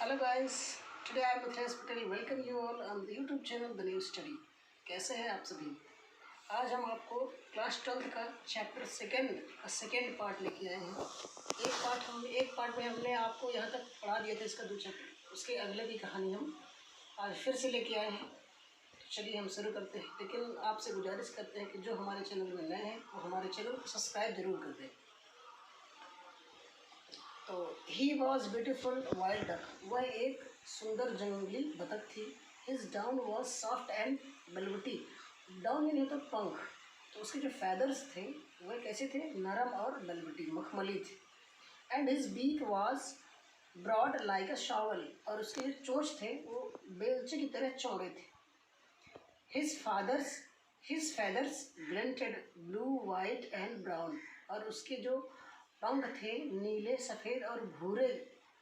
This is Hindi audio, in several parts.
Hello guys, today I am Mithesh Patel. Welcome you all on the YouTube channel the new study. कैसे हैं आप सभी? आज हम आपको क्लास 12th का चैप्टर सेकेंड पार्ट लेके आए हैं। एक पार्ट में हमने आपको यहाँ तक पढ़ा दिया था इसका 2 चैप्टर। उसके अगले की कहानी हम आज फिर से लेके आए हैं। तो चलिए हम शुरू करते हैं, लेकिन आपसे गुजारिश करते हैं कि जो हमारे चैनल में नए हैं वो हमारे चैनल को सब्सक्राइब जरूर कर दें। तो he was beautiful wild duck, वह एक सुंदर जंगली बतख थी। His down was soft and velvety, down यानी तो पंख, तो उसके जो फैदर्स थे वह कैसे थे? नरम और वेलवेटी, मखमली थे। And his beak was broad like a shovel, और उसके जो चोंच थे वो बेलचे की तरह चौड़े थे। His feathers glinted blue white and brown, और उसके जो पंख थे नीले सफ़ेद और भूरे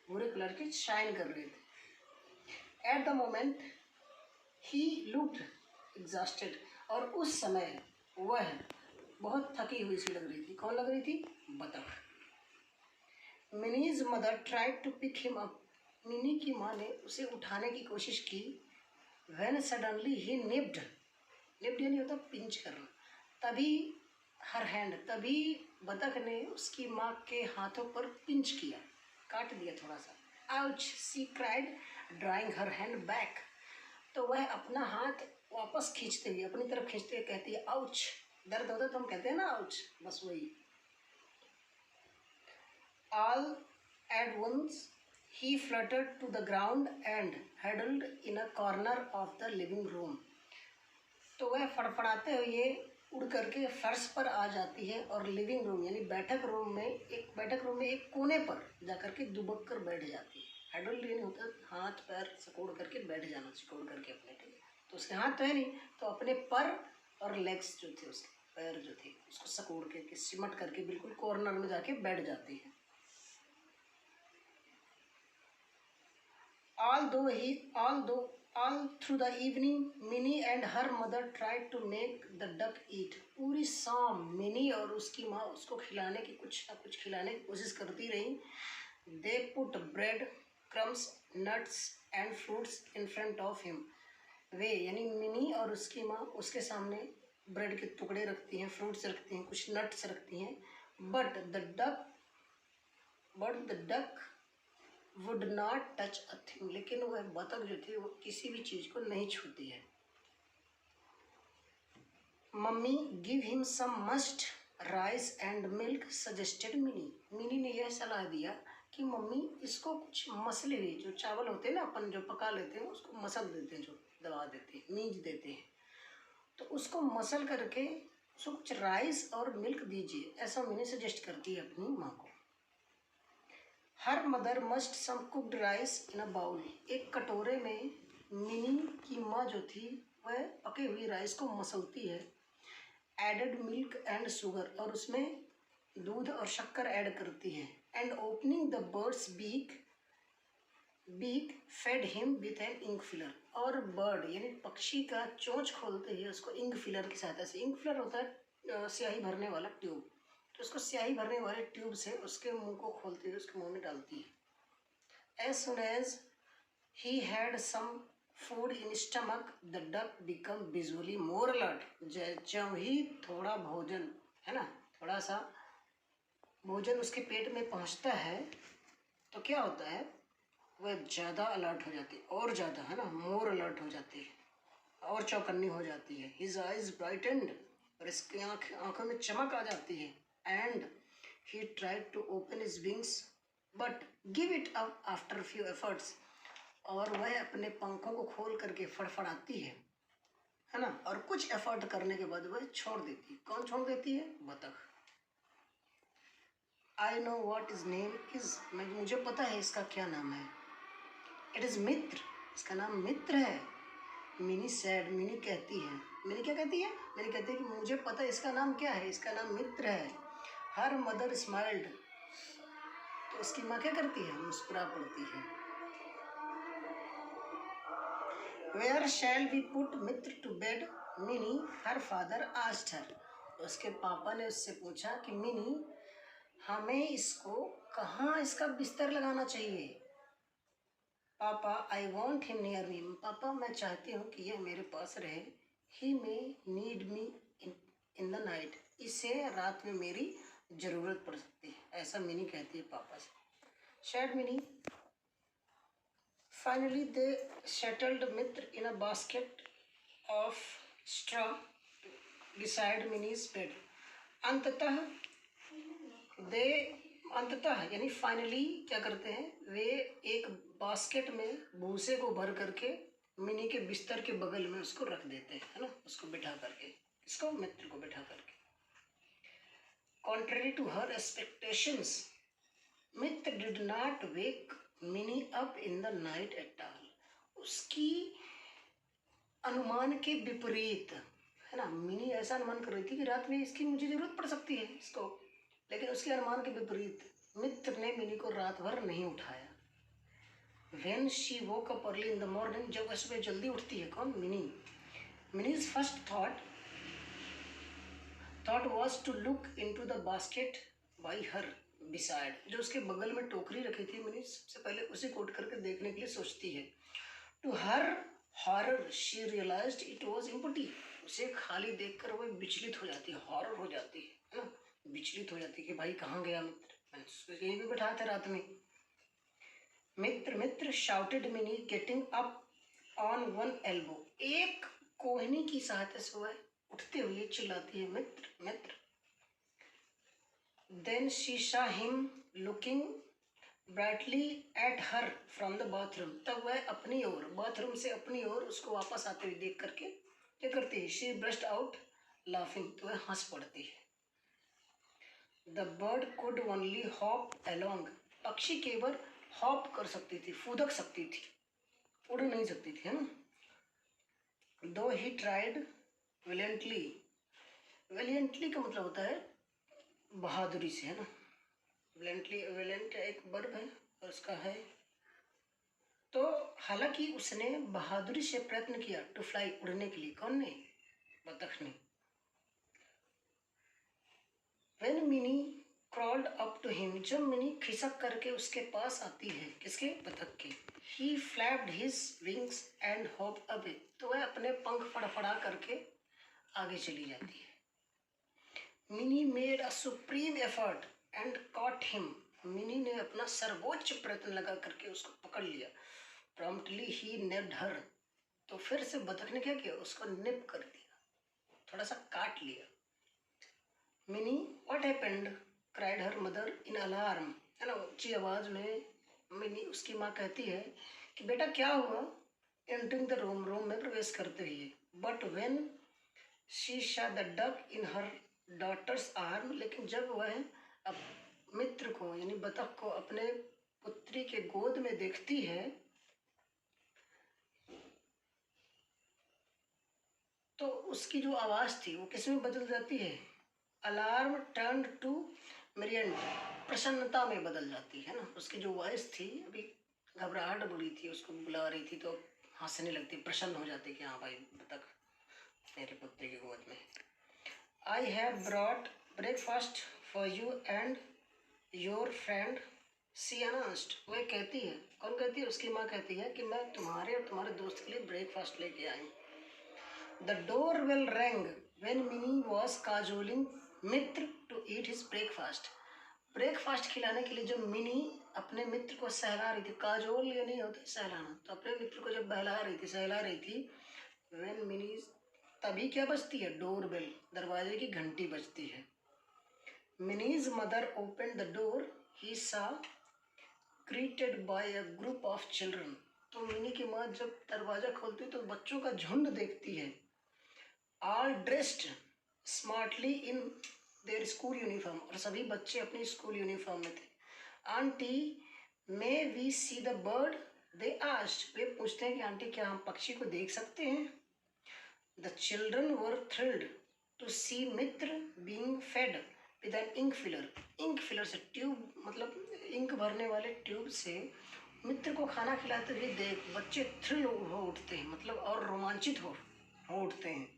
भूरे कलर के शाइन कर रहे थे। At the moment he looked exhausted, और उस समय वह बहुत थकी हुई सी लग रही थी। कौन लग रही थी? बतख। Mini's mother tried to pick him up, Mini की माँ ने उसे उठाने की कोशिश की। व्हेन सडनली ही निप्ड यानी होता पिंच करना, तभी हर हैंड, तभी बतख ने उसकी माँ के हाथों पर पिंच किया, काट दिया थोड़ा सा। Ouch, she cried drawing her hand back, तो वह अपना हाथ वापस खींचते हुए, अपनी तरफ खींचते हुए कहती है आउच। दर्द होता तो हम कहते हैं ना आउच, बस वही। All at once he fluttered to the ground and huddled in a corner of the living room, तो वह फड़फड़ाते हुए उड़ करके फर्श पर आ जाती है और लिविंग रूम यानी बैठक रूम में एक कोने पर जाकर के दुबक कर बैठ जाती है। हेडल यानी होता है हाथ पैर सिकोड़ करके बैठ जाना, सिकोड़ करके अपने के। तो उसके हाथ तो है नहीं, तो अपने पर और लेग्स जो थे, उसके पैर जो थे, उसको सिकोड़ के सिमट करके बिल्कुल कॉर्नर में जाके बैठ जाती है। All through the evening, Minnie and her mother tried to make the duck eat. पूरी शाम मिनी और उसकी माँ उसको खिलाने की कुछ ना कुछ खिलाने की कोशिश करती रही। They put bread, crumbs, nuts and fruits in front of him. वे यानी मिनी और उसकी माँ उसके सामने ब्रेड के टुकड़े रखती हैं, फ्रूट्स रखती हैं, कुछ नट्स रखती हैं। But the duck would not touch a thing, लेकिन वह बतख जो थी वो किसी भी चीज़ को नहीं छूती है। Mummy give him some mashed rice and milk suggested Mini ने यह सलाह दिया कि मम्मी इसको कुछ मसले हुए जो चावल होते हैं ना, अपन जो पका लेते हैं उसको मसल देते हैं, जो दबा देते हैं, मींज देते हैं, तो उसको मसल करके उसको कुछ राइस और मिल्क दीजिए, ऐसा मिनी सजेस्ट करती है अपनी माँ को। Her mother mashed some cooked rice in a bowl, एक कटोरे में मिनी की माँ जो थी वह पके हुई राइस को मसलती है। एडेड मिल्क एंड शुगर, और उसमें दूध और शक्कर ऐड करती है। And opening the bird's beak fed him with an ink filler, और बर्ड यानी पक्षी का चोंच खोलते ही उसको इंक फिलर की सहायता से, इंक फिलर होता है स्याही भरने वाला ट्यूब, तो उसको स्याही भरने वाले ट्यूब से उसके मुंह को खोलते हुए उसके मुंह में डालती है। As soon as he had some food in stomach, the duck become visually more alert. जब ही थोड़ा भोजन है ना, थोड़ा सा भोजन उसके पेट में पहुंचता है तो क्या होता है, वह ज़्यादा अलर्ट हो जाती है, और ज़्यादा है ना, मोर अलर्ट हो जाती है, और चौकन्नी हो जाती है। His eyes brightened, और इसकी आंखों में चमक आ जाती है। And he tried to open his wings but give it up after a few efforts, और वह अपने पंखों को खोल करके फड़फड़ाती है ना, और कुछ एफर्ट करने के बाद वह छोड़ देती है। कौन छोड़ देती है? बतख। I know what his name is, मुझे पता है इसका क्या नाम है। It is मित्र, इसका नाम मित्र है। मिनी सैड, मिनी कहती है, मिनी क्या कहती है? मिनी कहती है कि मुझे पता है इसका नाम क्या है, इसका नाम मित्र है। हर मदर स्माइल्ड, तो उसकी माँ क्या करती है? मुस्कुरा पड़ती है। Where shall we put Mitra to bed Mini, her father asked her, उसके पापा ने उससे पूछा कि मिनी हमें इसको कहाँ इसका बिस्तर लगाना चाहिए? Papa I want him near me, पापा मैं चाहती हूँ कि यह मेरे पास रहे। He may need me in the night, इसे रात में मेरी ज़रूरत पड़ सकती है, ऐसा मिनी कहती है पापा से। Said Mini finally they settled Mitra in a basket of straw beside Mini's bed. अंततः दे अंततः यानी फाइनली क्या करते हैं, वे एक बास्केट में भूसे को भर करके मिनी के बिस्तर के बगल में उसको रख देते हैं, है ना, उसको बिठा करके, इसको मित्र को बिठा करके। Contrary to her expectations Mitra did not wake Mini up in the night at all, उसकी अनुमान के विपरीत, है ना, मिनी ऐसा अनुमान कर रही थी कि रात में इसकी मुझे जरूरत पड़ सकती है इसको, लेकिन उसके अनुमान के विपरीत मित्र ने मिनी को रात भर नहीं उठाया। When she woke up early in the morning, जब वह सुबह जल्दी उठती है, कौन, mini, minis first thought was to look into the basket by her beside, जो उसके बगल में टोकरी रखी थी, मिनी सबसे पहले उसे कोट करके देखने के लिए सोचती है। To her horror she realized it was empty, उसे खाली देखकर वह विचलित हो जाती है, हॉरर हो जाती है ना, विचलित हो जाती है कि भाई कहाँ गया मित्र, मैंने उसको यहीं पे बैठाया था रात में। Mitra Mitra shouted Mini getting up on one elbow, एक कोहनी की सहायता से वह उठते हुए चिल्लाती है, Mitra Mitra. Then she saw him looking brightly at her from the bathroom, तब वह अपनी ओर, बाथरूम से अपनी ओर उसको वापस आते हुए देख करके क्या करती है, शी ब्रस्ट आउट लाफिंग, तो वह हंस पड़ती है। The bird could only hop along, पक्षी केवल हॉप कर सकती थी, फुदक सकती थी, उड़ नहीं सकती थी, है ना। दो ही ट्राइड वेलियंटली, वेलियंटली का मतलब होता है बहादुरी से, है ना, वेलियंटली, वेलियंट एक वर्ब है और उसका है, तो हालांकि उसने बहादुरी से प्रयत्न किया टू फ्लाई, उड़ने के लिए, कौन ने, बतख ने। When Mini crawled up to him, जब मिनी खिसक करके उसके पास आती है, किसके, बतख के। He flapped his wings and hop away, तो वह अपने पंख फड़फड़ा करके आगे चली जाती है। Mini made a supreme effort and cot him, mini ने अपना सर्वोच्च प्रयत्न लगा करके उसको पकड़ लिया। प्रॉम्प्टली ही नेब्ड हर, तो फिर से बतख ने क्या किया, उसको निप कर दिया, थोड़ा सा काट लिया। Mini what happened cried her mother in alarm, है ना, ऊंची आवाज में मिनी, उसकी माँ कहती है कि बेटा क्या हुआ, एंटरिंग द रूम, रूम में प्रवेश करते हुए। But when she saw the duck in her daughter's arm, लेकिन जब वह अब मित्र को यानी बतख को अपने पुत्री के गोद में देखती है, तो उसकी जो आवाज थी वो किस में बदल जाती है, अलार्म टर्न टू मिरियंट, प्रसन्नता में बदल जाती है ना, उसकी जो वॉइस थी अभी घबराहट बुरी थी, उसको बुला रही थी, तो हंसने लगती, प्रसन्न हो जाती कि हाँ भाई बतख मेरे पुत्री की गोद में। I have brought breakfast for you and your friend she announced, वह कहती है, कौन कहती है, उसकी माँ कहती है कि मैं तुम्हारे और तुम्हारे दोस्त के लिए ब्रेकफास्ट लेके आई। The door bell rang when Mini was cajoling Mitra to eat his breakfast, breakfast खिलाने के लिए जब मिनी अपने मित्र को सहला रही थी, काजोल ये नहीं होता सहलाना, तो अपने मित्र को जब बहला रही थी, सहला रही थी, when मिनी, तभी क्या बजती है, डोर बेल, दरवाजे की घंटी बजती है। Minis mother open the door, he saw greeted by a group of children, तो मिनी की माँ जब दरवाजा खोलती तो बच्चों का झुंड देखती है। all dressed smartly in their school uniform, और सभी बच्चे अपनी स्कूल यूनिफॉर्म में थे। Aunty may we see the bird, they asked, वे पूछते हैं कि आंटी क्या हम पक्षी को देख सकते हैं। The children were thrilled to see Mitra being fed with an ink filler, ink filler से, ट्यूब मतलब इंक भरने वाले ट्यूब से मित्र को खाना खिलाते हुए देख बच्चे थ्रिल हो उठते हैं, मतलब और रोमांचित हो उठते हैं।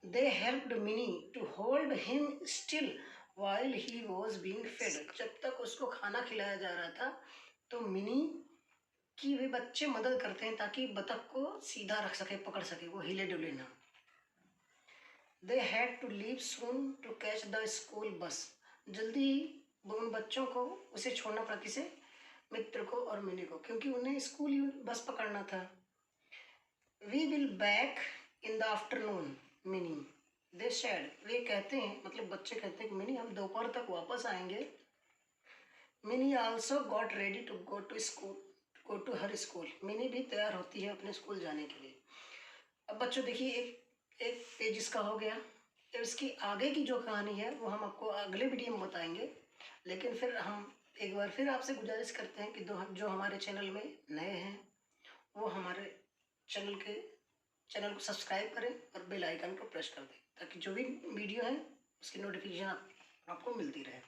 They helped Minnie to hold him still while he was being fed, जब तक उसको खाना खिलाया जा रहा था तो मिनी कि वे बच्चे मदद करते हैं ताकि बतख को सीधा रख सके, पकड़ सके, वो हिले डुले ना। They had to leave soon to catch the school bus. जल्दी ही उन बच्चों को उसे छोड़ना पड़ा, किसे, मित्र को और मिनी को, क्योंकि उन्हें स्कूल बस पकड़ना था। We will back in the afternoon Mini, they said, वे कहते हैं, मतलब बच्चे कहते हैं कि मिनी हम दोपहर तक वापस आएंगे। Mini also got ready to go to school, go to her school. Mini भी तैयार होती है अपने स्कूल जाने के लिए। अब बच्चों देखिए, एक एक पेज इसका हो गया। अब इसकी आगे की जो कहानी है वो हम आपको अगले वीडियो में बताएंगे। लेकिन फिर हम एक बार फिर आपसे गुजारिश करते हैं कि जो हमारे चैनल में नए हैं वो हमारे चैनल को सब्सक्राइब करें और बेल आइकन को प्रेस कर दें, ताकि जो भी वीडियो है उसकी नोटिफिकेशन आपको मिलती रहे।